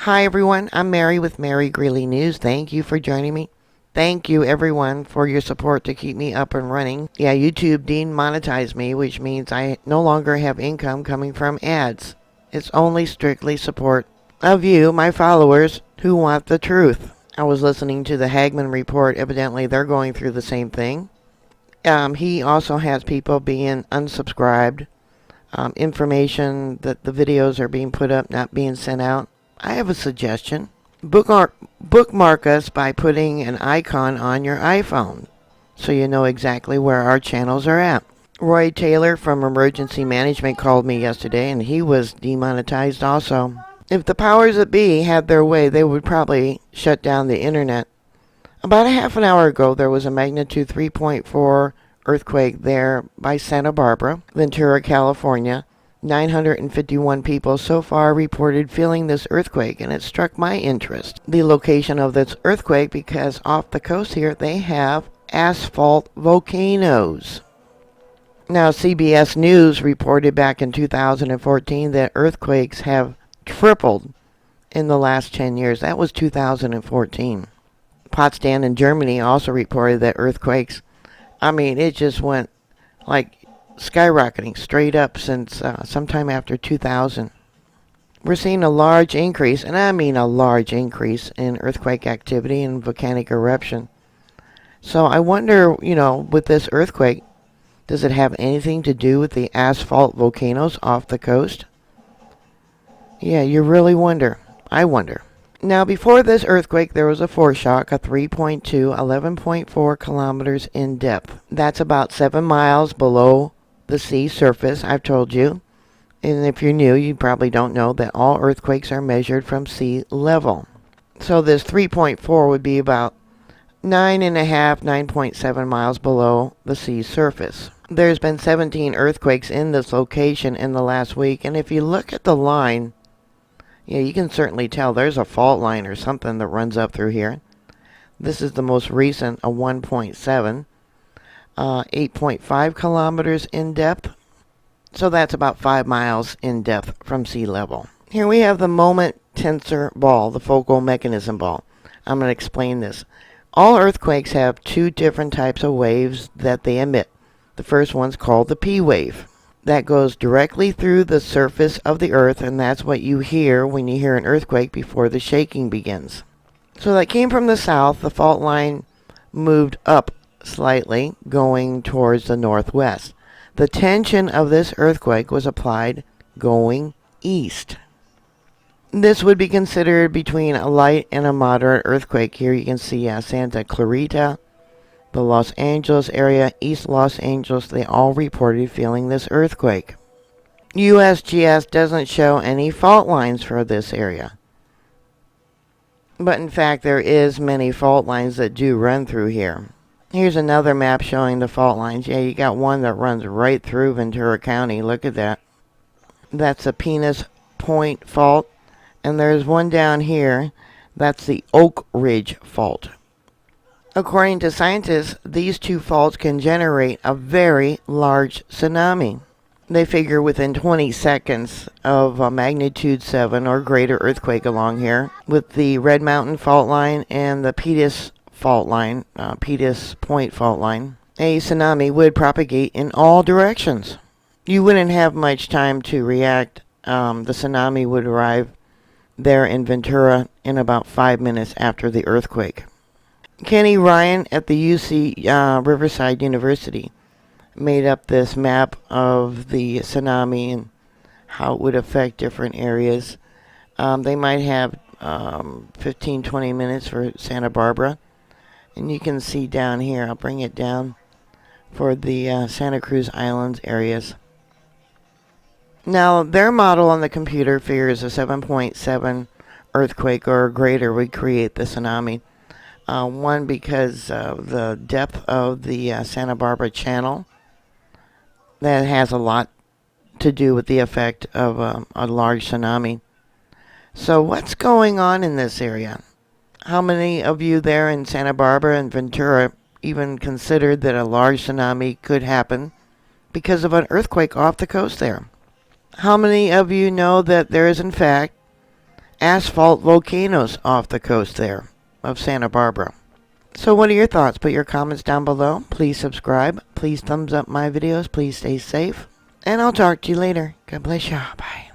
Hi everyone, I'm Mary with Mary Greeley News. Thank you for joining me. Thank you everyone for your support to keep me up and running. Yeah, YouTube demonetized me, which means I no longer have income coming from ads. It's only strictly support of you, my followers, who want the truth. I was listening to the Hagman report. Evidently, they're going through the same thing. He also has people being unsubscribed. Information that the videos are being put up, not being sent out. I have a suggestion. Bookmark us by putting an icon on your iPhone so you know exactly where our channels are at. Roy Taylor from Emergency Management called me yesterday and he was demonetized also. If the powers that be had their way, they would probably shut down the internet. About a half an hour ago, there was a magnitude 3.4 earthquake there by Santa Barbara, Ventura, California. 951 people so far reported feeling this earthquake, and it struck my interest. The location of this earthquake, because off the coast here, they have asphalt volcanoes. Now, CBS News reported back in 2014 that earthquakes have tripled in the last 10 years. That was 2014. Potsdam in Germany also reported that earthquakes, it just went like skyrocketing straight up since sometime after 2000. We're seeing a large increase, and I mean a large increase in earthquake activity and volcanic eruption. So I wonder, with this earthquake, does it have anything to do with the asphalt volcanoes off the coast? Yeah, you really wonder. I wonder. Now, before this earthquake, there was a foreshock, a 3.2, 11.4 kilometers in depth. That's about 7 miles below the sea surface, I've told you. And if you're new, you probably don't know that all earthquakes are measured from sea level. So this 3.4 would be about 9.7 miles below the sea surface. There's been 17 earthquakes in this location in the last week, and if you look at the line, yeah, you can certainly tell there's a fault line or something that runs up through here. This is the most recent, a 1.7. 8.5 kilometers in depth. So that's about 5 miles in depth from sea level. Here we have the moment tensor ball, the focal mechanism ball. I'm going to explain this. All earthquakes have two different types of waves that they emit. The first one's called the P wave. That goes directly through the surface of the earth, and that's what you hear when you hear an earthquake before the shaking begins. So that came from the south. The fault line moved up slightly, going towards the northwest. The tension of this earthquake was applied going east. This would be considered between a light and a moderate earthquake. Here you can see Santa Clarita, the Los Angeles area, East Los Angeles, they all reported feeling this earthquake. USGS doesn't show any fault lines for this area. But in fact, there is many fault lines that do run through here. Here's another map showing the fault lines. Yeah, you got one that runs right through Ventura County. Look at that. That's a Penis Point fault. And there's one down here. That's the Oak Ridge fault. According to scientists, these two faults can generate a very large tsunami. They figure within 20 seconds of a magnitude 7 or greater earthquake along here, with the Red Mountain fault line and the Penis fault line, Penis Point fault line, a tsunami would propagate in all directions. You wouldn't have much time to react. The tsunami would arrive there in Ventura in about 5 minutes after the earthquake. Kenny Ryan at the UC Riverside University made up this map of the tsunami and how it would affect different areas. They might have 15-20 minutes for Santa Barbara. And you can see down here, I'll bring it down for the Santa Cruz Islands areas. Now, their model on the computer figures a 7.7 earthquake or greater would create the tsunami. One, because of the depth of the Santa Barbara Channel. That has a lot to do with the effect of a large tsunami. So what's going on in this area? How many of you there in Santa Barbara and Ventura even considered that a large tsunami could happen because of an earthquake off the coast there? How many of you know that there is in fact asphalt volcanoes off the coast there of Santa Barbara. So what are your thoughts? Put your comments down below. Please subscribe. Please thumbs up my videos. Please stay safe. And I'll talk to you later. God bless you. Bye.